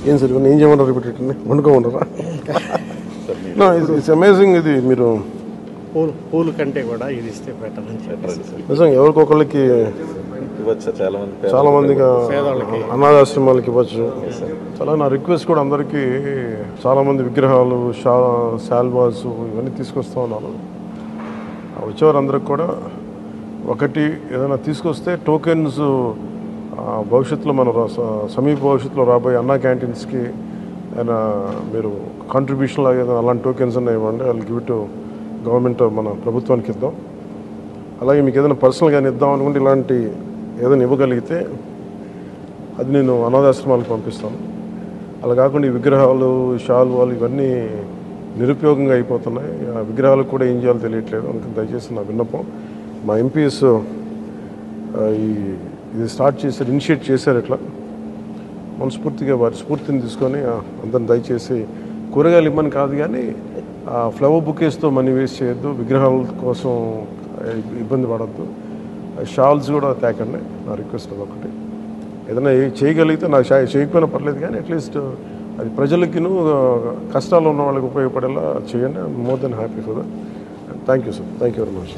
ఏం సార్ ఇవన్నీ ఏం చేయమంటారు రిపీటెడ్ని వండుకోమంటారా? It's amazing. ఇది మీరు పూలు కంటే కూడా ఇది ఇస్తే బెటర్ అని చెప్పారు. నిజంగా ఎవరికొకళ్ళకి ఇవ్వచ్చు, చాలా మందిగా అనాథాశ్రమాలకి ఇవ్వచ్చు. చాలా నా రిక్వెస్ట్ కూడా అందరికీ, చాలామంది విగ్రహాలు, శాల్వాస్ ఇవన్నీ తీసుకొస్తూ ఉన్నారు. వచ్చేవారందరికి కూడా ఒకటి ఏదైనా తీసుకొస్తే టోకెన్స్ భవిష్యత్తులో మన సమీప భవిష్యత్తులో రాబోయే అన్నా క్యాంటీన్స్కి ఏదైనా మీరు కాంట్రిబ్యూషన్ లాగా ఏదైనా అలాంటి టోకెన్స్ అన్నా ఇవ్వండి. వాళ్ళు గివ్ టు గవర్నమెంట్, మన ప్రభుత్వానికి ఇద్దాం. అలాగే మీకు ఏదైనా పర్సనల్గా ఇద్దాం అనుకుంటే ఇలాంటి ఏదైనా ఇవ్వగలిగితే అది నేను అనాథాశ్రమాలకు పంపిస్తాను. అలా కాకుండా ఈ విగ్రహాలు, శాల్వాలు ఇవన్నీ నిరుపయోగంగా అయిపోతున్నాయి. ఆ విగ్రహాలకు కూడా ఏం చేయాలో తెలియట్లేదు. అందుకని దయచేసి నా విన్నపం, మా ఎంపీస్ ఇది స్టార్ట్ చేశారు, ఇనిషియేట్ చేశారు. ఇట్లా మనస్ఫూర్తిగా వారి స్ఫూర్తిని తీసుకొని అందరిని దయచేసి కూరగాయలు ఇవ్వమని కాదు కానీ ఫ్లవర్ బుకేస్తో మనీ వేస్ట్ చేయొద్దు, విగ్రహాల కోసం ఇబ్బంది పడద్దు, షాల్స్ కూడా తేకండి. నా రిక్వెస్ట్ ఒకటి. ఏదైనా చేయగలిగితే, నాకు చేయకపోయినా పర్లేదు కానీ అట్లీస్ట్ అది ప్రజలకిను కష్టాలు ఉన్న వాళ్ళకి ఉపయోగపడేలా చేయండి. I'm more than happy for that. Thank you sir. Thank you very much.